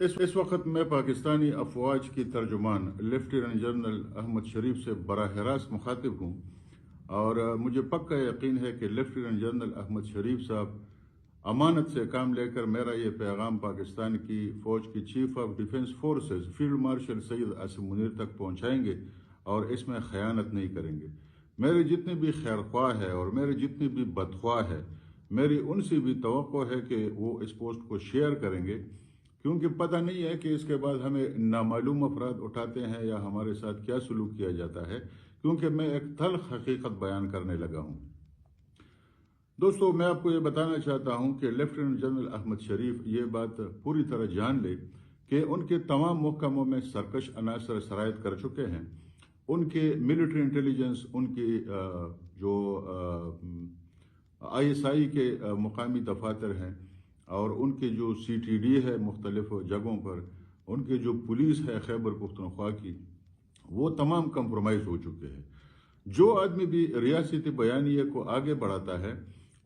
इस वक्त मैं पाकिस्तानी अफवाज की तर्जुमान लेफ्टिनेंट जनरल अहमद शरीफ से बराह रास्त मुखातिब हूँ और मुझे पक्का यकीन है कि लेफ्टिनेंट जनरल अहमद शरीफ साहब अमानत से काम लेकर मेरा ये पैगाम पाकिस्तान की फ़ौज की chief of defence forces field marshal Syed Asim Munir तक पहुँचाएंगे और इसमें ख़यानत नहीं करेंगे। मेरे जितने भी खैरख्वाह है और मेरे जितने भी बदख्वाह है, मेरी उनसे भी तवक्को है कि वो इस पोस्ट को शेयर करेंगे, क्योंकि पता नहीं है कि इसके बाद हमें नामालूम अफराद उठाते हैं या हमारे साथ क्या सलूक किया जाता है, क्योंकि मैं एक तल्ख हकीकत बयान करने लगा हूँ। दोस्तों, मैं आपको ये बताना चाहता हूँ कि लेफ्टिनेंट जनरल अहमद शरीफ ये बात पूरी तरह जान ले कि उनके तमाम महकमों में सरकश अनासर सरायत कर चुके हैं। उनके मिलिट्री इंटेलिजेंस, उनकी जो ISI के मुकामी दफातर हैं और उनके जो CTD है मुख्तलिफ जगहों पर, उनके जो पुलिस है खैबर पुख्तनख्वा की, वो तमाम कंप्रोमाइज़ हो चुके हैं। जो आदमी भी रियासती बयानिए को आगे बढ़ाता है,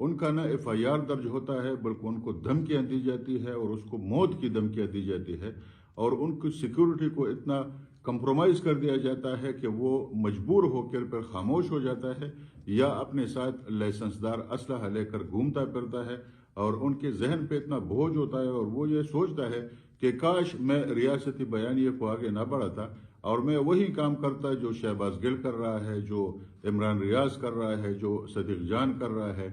उनका ना FIR दर्ज होता है, बल्कि उनको धमकियाँ दी जाती है और उसको मौत की धमकियाँ दी जाती है और उनकी सिक्योरिटी को इतना कंप्रोमाइज़ कर दिया जाता है कि वो मजबूर होकर फिर खामोश हो जाता है या अपने साथ लाइसेंसदार असलहा लेकर घूमता फिरता है और उनके जहन पे इतना बोझ होता है और वो ये सोचता है कि काश मैं रियासती बयानिए को आगे ना बढ़ाता और मैं वही काम करता जो शहबाज गिल कर रहा है, जो इमरान रियाज कर रहा है, जो सदीक जान कर रहा है,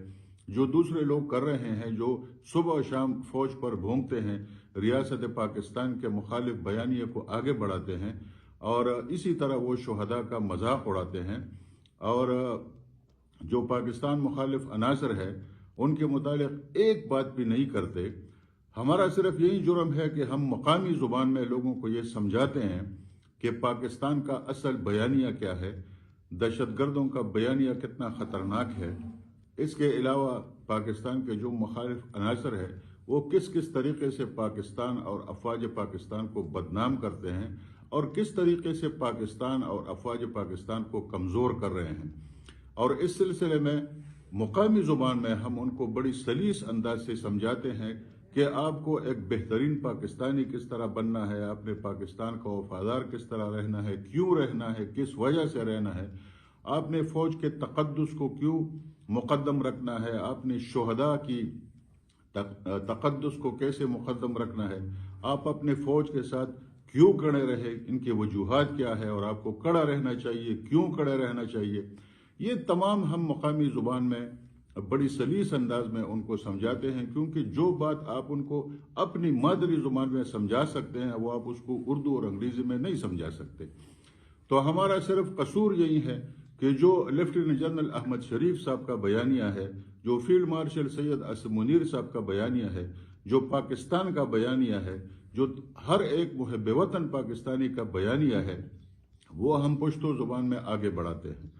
जो दूसरे लोग कर रहे हैं, जो सुबह और शाम फौज पर भोंगते हैं, रियासत पाकिस्तान के मुखालिफ बयानिए को आगे बढ़ाते हैं और इसी तरह वो शुहदा का मजाक उड़ाते हैं और जो पाकिस्तान मुखालिफ अनासर है उनके मुतालिक एक बात भी नहीं करते। हमारा सिर्फ यही जुर्म है कि हम मकामी ज़ुबान में लोगों को ये समझाते हैं कि पाकिस्तान का असल बयानिया क्या है, दहशतगर्दों का बयानिया कितना ख़तरनाक है। इसके अलावा पाकिस्तान के जो मुखालिफ अनासर है वो किस किस तरीके से पाकिस्तान और अफवाज पाकिस्तान को बदनाम करते हैं और किस तरीके से पाकिस्तान और अफवाज पाकिस्तान को कमज़ोर कर रहे हैं। और इस सिलसिले में मुकामी ज़ुबान में हम उनको बड़ी सलीस अंदाज से समझाते हैं कि आपको एक बेहतरीन पाकिस्तानी किस तरह बनना है, आपने पाकिस्तान का वफादार किस तरह रहना है, क्यों रहना है, किस वजह से रहना है, आपने फ़ौज के तक़द्दुस को क्यों मुक़द्दम रखना है, आपने शुहदा की तक़द्दुस को कैसे मुक़द्दम रखना है, आप अपने फ़ौज के साथ क्यों खड़े रहे, इनके वजूहात क्या है और आपको खड़ा रहना चाहिए, क्यों खड़े रहना चाहिए। ये तमाम हम मकामी ज़ुबान में बड़ी सलीस अंदाज में उनको समझाते हैं, क्योंकि जो बात आप उनको अपनी मादरी ज़ुबान में समझा सकते हैं वो आप उसको उर्दू और अंग्रेज़ी में नहीं समझा सकते। तो हमारा सिर्फ कसूर यही है कि जो लेफ्टिनेंट जनरल अहमद शरीफ साहब का बयानिया है, जो फील्ड मार्शल सैयद आसिम मुनीर साहब का बयानिया है, जो पाकिस्तान का बयानिया है, जो हर एक मुहब्ब वतन पाकिस्तानी का बयानिया है, वो हम पश्तो ज़ुबान में आगे बढ़ाते हैं।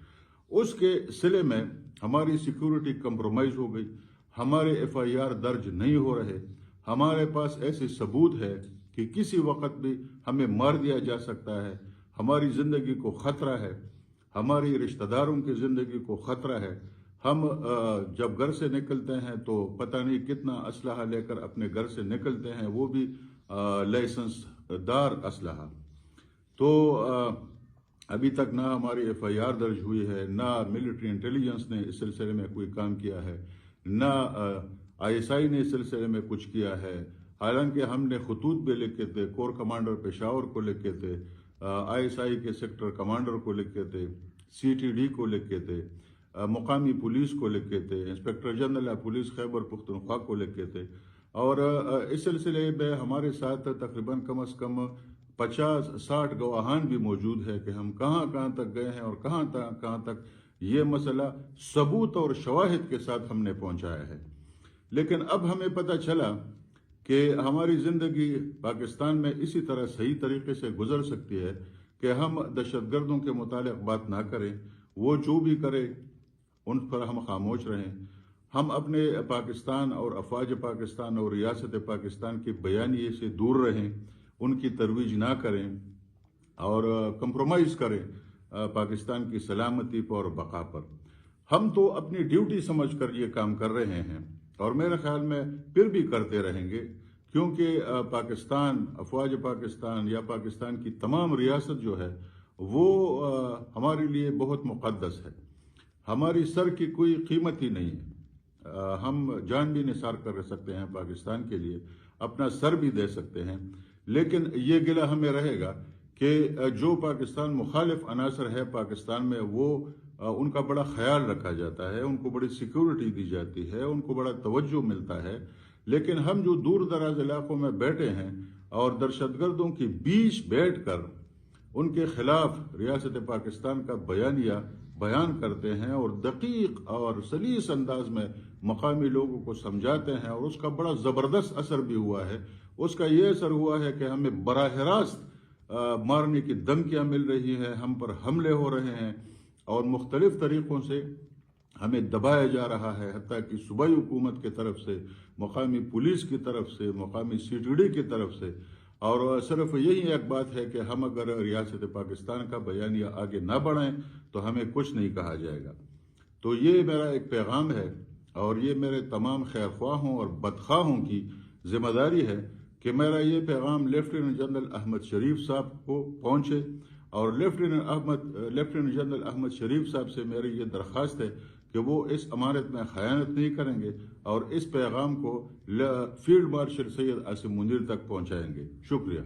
उसके सिले में हमारी सिक्योरिटी कंप्रोमाइज़ हो गई, हमारे FIR दर्ज नहीं हो रहे, हमारे पास ऐसे सबूत है कि किसी वक्त भी हमें मार दिया जा सकता है, हमारी ज़िंदगी को ख़तरा है, हमारी रिश्तेदारों की ज़िंदगी को ख़तरा है। हम जब घर से निकलते हैं तो पता नहीं कितना असलहा लेकर अपने घर से निकलते हैं, वो भी लाइसेंसदार असलहा। तो अभी तक ना हमारी FIR दर्ज हुई है, ना मिलिट्री इंटेलिजेंस ने इस सिलसिले में कोई काम किया है, ना ISI ने इस सिलसिले में कुछ किया है। हालांकि हमने खतूत भी लिखे थे, कोर कमांडर पेशावर को लिखे थे, ISI के सेक्टर कमांडर को लिखे थे, CTD को लिखे थे, मुकामी पुलिस को लिखे थे, inspector general police Khyber Pakhtunkhwa को लिखे थे और इस सिलसिले में हमारे साथ तकरीबन कम अज़ कम 50-60 गवाहान भी मौजूद है कि हम कहाँ कहाँ तक गए हैं और कहाँ तक ये मसला सबूत और शवाहिद के साथ हमने पहुँचाया है। लेकिन अब हमें पता चला कि हमारी ज़िंदगी पाकिस्तान में इसी तरह सही तरीके से गुजर सकती है कि हम दहशतगर्दों के मुतालिक बात ना करें, वो जो भी करे उन पर हम खामोश रहें, हम अपने पाकिस्तान और अफवाज पाकिस्तान और रियासत पाकिस्तान के बयानिए से दूर रहें, उनकी तरवीज ना करें और कंप्रोमाइज़ करें पाकिस्तान की सलामती पर और बका पर। हम तो अपनी ड्यूटी समझ कर ये काम कर रहे हैं और मेरे ख्याल में फिर भी करते रहेंगे, کیونکہ پاکستان، افواج پاکستان یا پاکستان کی تمام ریاست جو ہے وہ ہمارے لیے بہت مقدس ہے. ہماری سر کی کوئی قیمت ہی نہیں ہے. ہم جان بھی نثار کر سکتے ہیں پاکستان کے لیے، اپنا سر بھی دے سکتے ہیں، لیکن یہ گلہ ہمیں رہے گا کہ جو پاکستان مخالف عناصر ہے پاکستان میں، وہ ان کا بڑا خیال رکھا جاتا ہے، ان کو بڑی سیکیورٹی دی جاتی ہے، ان کو بڑا توجہ ملتا ہے. لیکن ہم جو دور دراز علاقوں میں بیٹھے ہیں اور دہشت گردوں کے بیچ بیٹھ کر ان کے خلاف ریاست پاکستان کا بیان کرتے ہیں اور دقیق اور سلیس انداز میں مقامی لوگوں کو سمجھاتے ہیں، اور اس کا بڑا زبردست اثر بھی ہوا ہے. اس کا یہ اثر ہوا ہے کہ ہمیں براہ راست مارنے کی دھمکیاں مل رہی ہیں، ہم پر حملے ہو رہے ہیں اور مختلف طریقوں سے ہمیں دبایا جا رہا ہے، حتیٰ کہ صوبائی حکومت کی طرف سے، مقامی پولیس کی طرف سے، مقامی CTD کی طرف سے. اور صرف یہی ایک بات ہے کہ ہم اگر ریاست پاکستان کا بیانیہ آگے نہ بڑھائیں تو ہمیں کچھ نہیں کہا جائے گا. تو یہ میرا ایک پیغام ہے، اور یہ میرے تمام خیرخواہوں اور بدخواہوں کی ذمہ داری ہے کہ میرا یہ پیغام لیفٹیننٹ جنرل احمد شریف صاحب کو پہنچے. اور لیفٹیننٹ جنرل احمد شریف صاحب سے میری یہ درخواست ہے کہ وہ اس امانت میں خیانت نہیں کریں گے اور اس پیغام کو فیلڈ مارشل سید عاصم منیر تک پہنچائیں گے. شکریہ.